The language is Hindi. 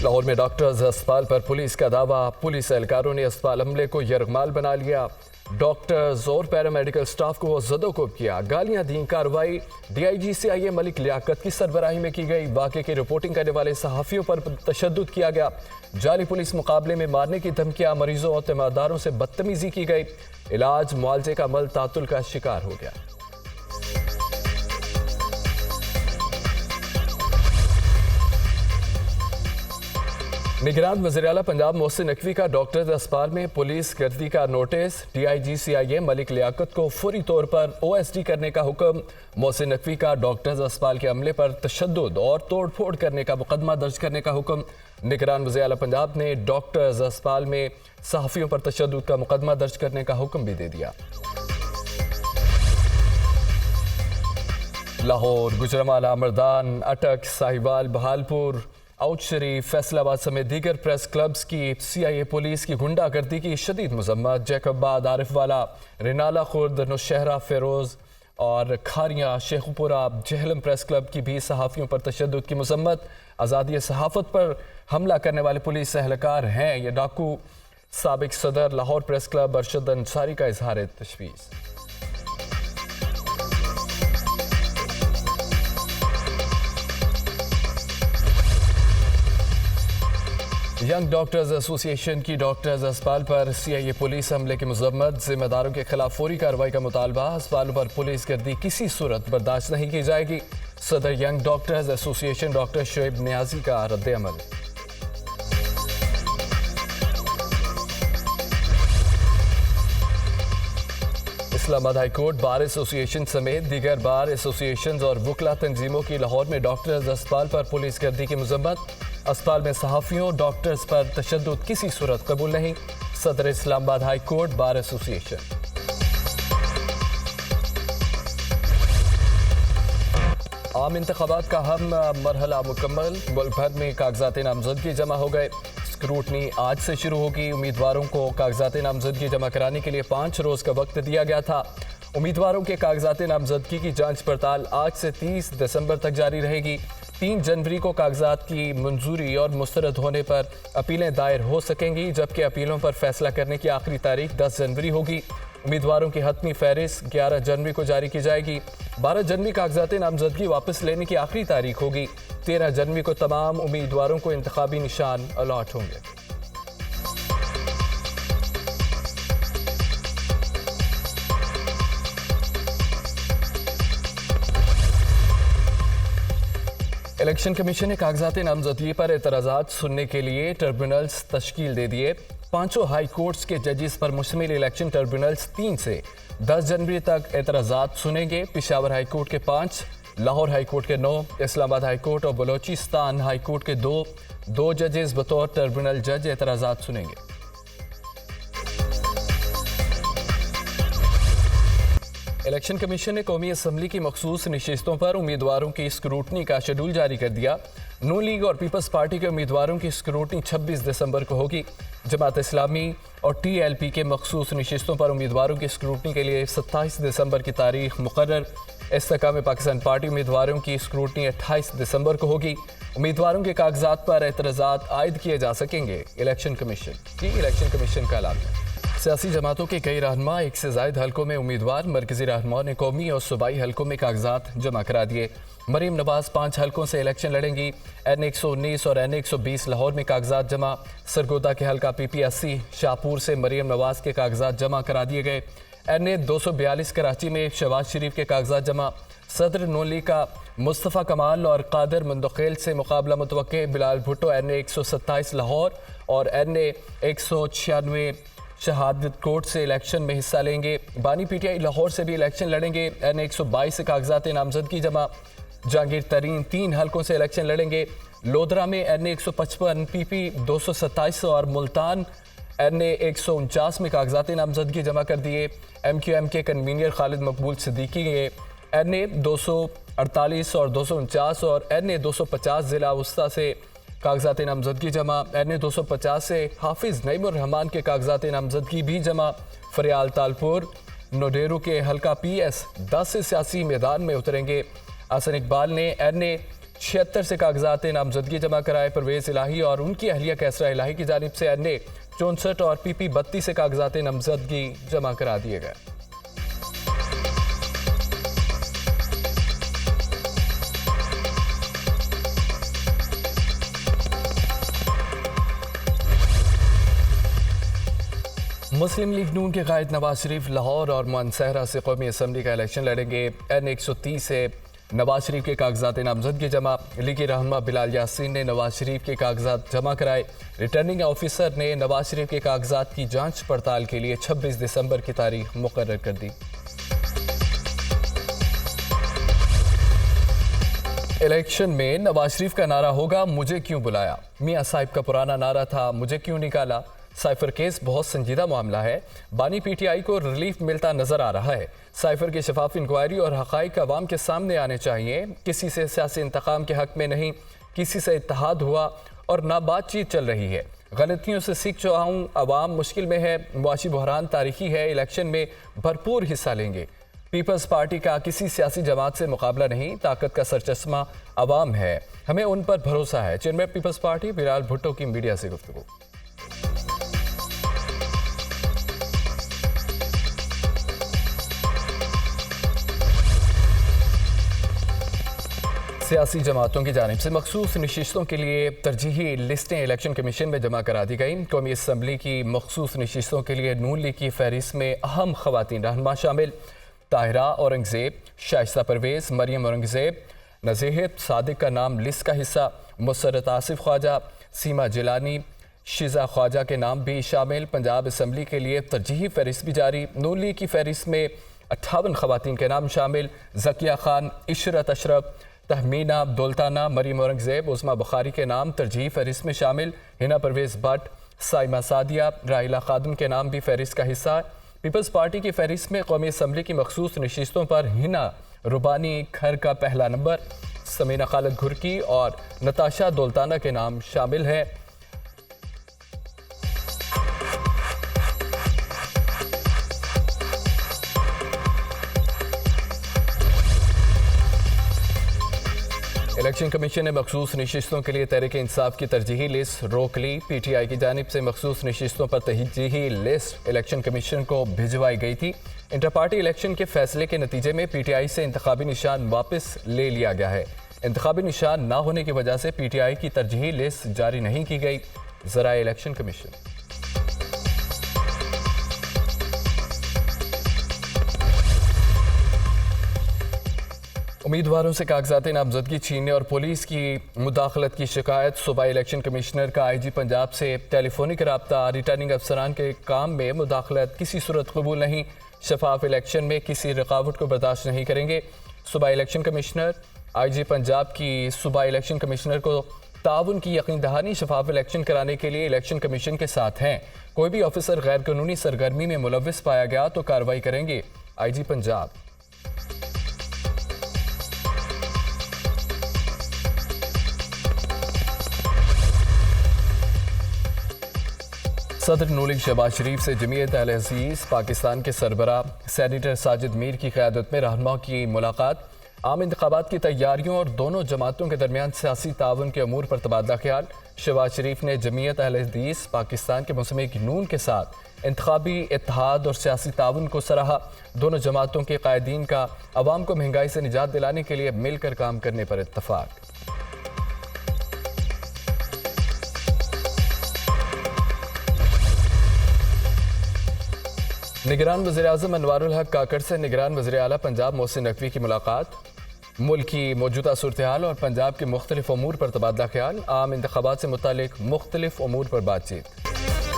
लाहौर में डॉक्टर्स अस्पताल पर पुलिस का दावा। पुलिस एहलकारों ने अस्पताल हमले को यरगमाल बना लिया। डॉक्टर्स और पैरामेडिकल स्टाफ को ज़दोकोब किया, गालियां दी। कार्रवाई DIG CIA मलिक लियाकत की सरबराही में की गई। वाक़े की रिपोर्टिंग करने वाले सहाफ़ियों पर तशद्दुद किया गया। जाली पुलिस मुकाबले में मारने की धमकियां, मरीजों और तीमारदारों से बदतमीजी की गई। इलाज मुआवजे का अमल तातुल का शिकार हो गया। निगरान वज़ीर आला पंजाब मोहसिन नकवी का डॉक्टर्स अस्पताल में पुलिस गर्दी का notice. DIG CIA Malik Liaquat को फौरी तौर पर OSD करने का हुक्म। मोहसिन नकवी का डॉक्टर्स अस्पताल के हमले पर तशद्दुद और तोड़ फोड़ करने का मुकदमा दर्ज करने का हुक्म। निगरान वज़ीर आला पंजाब ने डॉक्टर्स अस्पताल में सहाफ़ियों पर तशद्दुद का मुकदमा दर्ज करने का हुक्म भी दे दिया। लाहौर, गुजरांवाला, मर्दान, अटक, साहिवाल, बहालपुर, आउट शरीफ, फैसलाबाद समेत दीगर प्रेस क्लब्स की CIA पुलिस की गुंडागर्दी की शदीद मजम्मत। जैकबाद, आरिफवाला, रिनाला खुर्द, नौशहरा, फेरोज और खारियाँ, शेखुपुरा, जहलम प्रेस क्लब की भी सहाफ़ियों पर तशद्दुद की मजम्मत। आज़ादी सहाफ़त पर हमला करने वाले पुलिस एहलकार हैं ये डाकू। साबिक सदर लाहौर प्रेस क्लब अरशद अंसारी का इजहार तशवीश। यंग डॉक्टर्स एसोसिएशन की डॉक्टर्स अस्पताल पर CIA पुलिस हमले की मजम्मत। जिम्मेदारों के खिलाफ फौरी कार्रवाई का मुतालबा। अस्पतालों पर पुलिस गर्दी किसी सूरत बर्दाश्त नहीं की जाएगी। सदर young doctors association doctor Shoaib Niazi का रद्द-ए-अमल। Islamabad high court bar association समेत दीगर बार एसोसिएशन और वकला तंजीमों की लाहौर में डॉक्टर्स अस्पताल पर पुलिस गर्दी की मजम्मत। अस्पताल में सहाफ़ियों डॉक्टर्स पर तशद्दुद किसी सूरत कबूल नहीं। सदर Islamabad high court bar association. आम इंतखाबात का हम मरहला मुकम्मल। मुल्क भर में कागजात नामजदगी जमा हो गए। स्क्रूटनी आज से शुरू होगी। उम्मीदवारों को कागजात नामजदगी जमा कराने के लिए 5 रोज़ का वक्त दिया गया था। उम्मीदवारों के कागजात नामजदगी की जांच पड़ताल आज से 30 दिसंबर तक जारी रहेगी। 3 जनवरी को कागजात की मंजूरी और मुस्तरद होने पर अपीलें दायर हो सकेंगी, जबकि अपीलों पर फैसला करने की आखिरी तारीख 10 जनवरी होगी। उम्मीदवारों की हतमी फहरिस्त 11 जनवरी को जारी की जाएगी। 12 जनवरी कागजात नामजदगी वापस लेने की आखिरी तारीख होगी। 13 जनवरी को तमाम उम्मीदवारों को इंतखाबी निशान अलॉट होंगे। इलेक्शन कमीशन ने कागजात नामजदगी पर एतराज़ात सुनने के लिए ट्रिब्यूनल्स तश्कील दे दिए। 5 हाई कोर्ट्स के जजेस पर मुश्तमिल इलेक्शन ट्रिब्यूनल्स 3 से 10 जनवरी तक एतराज़ात सुनेंगे। पेशावर हाई कोर्ट के 5, लाहौर हाई कोर्ट के 9, इस्लामाबाद हाई कोर्ट और बलोचिस्तान हाई कोर्ट के 2 जजेस बतौर ट्रिब्यूनल जज एतराज़ात सुनेंगे। इलेक्शन कमीशन ने कौमी असम्बली की मखसूस नशिस्तों पर उम्मीदवारों की स्क्रूटनी का शेड्यूल जारी कर दिया। नून लीग और पीपल्स पार्टी के उम्मीदवारों की स्क्रूटनी 26 दिसंबर को होगी। जमात इस्लामी और TLP के मखसूस नशिस्तों पर उम्मीदवारों की स्क्रूटनी के लिए 27 दिसंबर की तारीख मुकर्रर। इस्तेकाम पाकिस्तान पार्टी उम्मीदवारों की स्क्रूटनी 28 दिसंबर को होगी। उम्मीदवारों के कागजात पर एतराज़ात आयद किए जा सकेंगे। इलेक्शन कमीशन का ऐलान है। सियासी जमातों के कई रहनुमा, 1 से ज़ायद हलकों में उम्मीदवार। मरकजी रहनुमाओं ने कौमी और सूबाई हलकों में कागजात जमा करा दिए। मरीम नवाज 5 हलकों से इलेक्शन लड़ेंगी। N119 और N120 लाहौर में कागजात जमा। सरगोदा के हलका PPSC शाहपुर से मरीम नवाज के कागजात जमा करा दिए गए। N242 कराची में शहबाज शरीफ के कागजात जमा। सदर नून लीग का मुस्तफ़ा कमाल और कादिर मंदखेल से मुकाबला मुतवक्के। बिलाल भुट्टो N127 लाहौर और N196 शहादत कोर्ट से इलेक्शन में हिस्सा लेंगे। बानी PTI लाहौर से भी इलेक्शन लड़ेंगे। N122 से कागजात नामजदगी जमा। जहांगीर तरीन 3 हलकों से इलेक्शन लड़ेंगे। लोधरा में N155 PP 227 और मुल्तान N149 में कागजात नामजदगी जमा कर दिए। MQM के कन्वीनियर खालिद मकबूल सिद्दीकी ने N248 और 249 और N250 ज़िला वस्ता से कागजात नामजदगी जमा। N250 से हाफिज़ नईमुर रहमान के कागजात नामजदगी भी जमा। फरियाल तालपुर नोडेरू के हलका PS 10 से सियासी मैदान में उतरेंगे। हसन इकबाल ने 76 से कागजात नामजदगी जमा कराए। परवेज इलाही और उनकी अहलिया कैसरा इलाही की जानिब से अन्य 64 और PP 32 से कागजात नामजदगी जमा करा दिए गए। मुस्लिम लीग नून के कायद नवाज शरीफ लाहौर और मानसहरा से कौमी असम्बली का इलेक्शन लड़ेंगे। N130 से नवाज शरीफ के कागजात नामजदगी जमा। लीगी रहनुमा बिलाल यासीन ने नवाज शरीफ के कागजात जमा कराए। रिटर्निंग ऑफिसर ने नवाज शरीफ के कागजात की जांच पड़ताल के लिए 26 दिसंबर की तारीख मुकर्रर कर दी। इलेक्शन में नवाज शरीफ का नारा होगा, मुझे क्यों बुलाया। मियां साहिब का पुराना नारा था, मुझे क्यों निकाला। साइफर केस बहुत संजीदा मामला है। बानी PTI को रिलीफ मिलता नजर आ रहा है। साइफर की शफाफ इंक्वायरी और हकाइक अवाम के सामने आने चाहिए। किसी से सियासी इंतकाम के हक में नहीं, किसी से इत्तेहाद हुआ और ना बातचीत चल रही है। गलतियों से सीख चुका हूँ, अवाम मुश्किल में है, मुआशी बहरान तारीखी है। इलेक्शन में भरपूर हिस्सा लेंगे। पीपल्स पार्टी का किसी सियासी जमात से मुकाबला नहीं, ताकत का सरचश्मा अवाम है, हमें उन पर भरोसा है। चेयरमैन पीपल्स पार्टी बिलाल भुट्टो की मीडिया से गुफ्तगू। सियासी जमातों की जानिब से मखसूस नशिस्तों के लिए तरजीही लिस्टें इलेक्शन कमीशन में जमा करा दी गई। कौमी असम्बली की मखसूस नशिस्तों के लिए नून लीग की फहरिस्त में अहम खवातीन रहनुमा शामिल। ताहिरा औरंगजेब, शाइस्ता परवेज, मरियम औरंगजेब, नज़ीहत सादिक का नाम लिस्ट का हिस्सा। मुसरत आसिफ ख्वाजा, सीमा जिलानी, शिजा ख्वाजा के नाम भी शामिल। पंजाब असम्बली के लिए तरजीही फहरिस्त भी जारी। नून लीग की फहरिस्त में 58 खवातीन के नाम शामिल। जकिया खान, इशरत अशरफ, तहमीना दुल्ताना, मरियम औरंगजेब, उस्मा बुखारी के नाम तरजीही फहरिस्त में शामिल। हिना परवेज भट्ट, साइमा सादिया, राहिला खादम के नाम भी फहरिस्त का हिस्सा। पीपल्स पार्टी की फहरिस्त में कौमी असम्बली की मखसूस नशिस्तों पर हिना रुबानी खर का पहला नंबर, समीना खालिद घुरकी और नताशा दुल्ताना के नाम शामिल हैं। इलेक्शन कमीशन ने मखसूस नशिस्तों के लिए तहरीक इंसाफ की तरजीही लिस्ट रोक ली। PTI की जानिब से मखसूस नशिस्तों पर तरजीही लिस्ट इलेक्शन कमीशन को भिजवाई गई थी। इंटर पार्टी इलेक्शन के फैसले के नतीजे में PTI से इंतखाबी निशान वापस ले लिया गया है। इंतखाबी निशान ना होने की वजह से PTI की तरजीही लिस्ट जारी नहीं की गई। ज़राए इलेक्शन कमीशन। उम्मीदवारों से कागजात नामजदगी छीनने और पुलिस की मुदाखलत की शिकायत। सूबाई इलेक्शन कमिश्नर का IG पंजाब से टेलीफोनिक रब्ता। रिटर्निंग अफसरान के काम में मुदाखलत किसी सूरत कबूल नहीं। शफाफ इलेक्शन में किसी रुकावट को बर्दाश्त नहीं करेंगे। सूबाई इलेक्शन कमिश्नर IG पंजाब की सूबाई इलेक्शन कमिश्नर को ताउन की यकीन दहानी शफाफ इलेक्शन कराने के लिए इलेक्शन कमीशन के साथ हैं। कोई भी ऑफिसर गैर कानूनी सरगर्मी में मुलव्विस पाया गया तो कार्रवाई करेंगे। IG पंजाब। सदर नून लीग शहबाज शरीफ से जमीयत अहले अज़ीज़ पाकिस्तान के सरबरा सेनेटर साजिद मीर की क़यादत में रहनुमा की मुलाकात। आम इंतखाबात की तैयारियों और दोनों जमातों के दरमियान सियासी ताउन के अमूर पर तबादला ख्याल। शहबाज शरीफ ने जमीयत अहले अज़ीज़ पाकिस्तान के मुस्लिम नून के साथ इंतखाबी इत्तेहाद और सियासी ताउन को सराहा। दोनों जमातों के कायदीन का अवाम को महंगाई से निजात दिलाने के लिए मिलकर काम करने पर इत्तफाक। निगरान वज़ीर-ए-आज़म अनवारुल हक काकड़ से निगरान वज़ीर-ए-आला पंजाब मोहसिन नकवी की मुलाकात। मुल्क की मौजूदा सूरत-ए-हाल और पंजाब के मुख्तलिफ अमूर पर तबादला ख्याल। आम इंतखाबात से मुतालिक मुख्तलिफ अमूर पर बातचीत।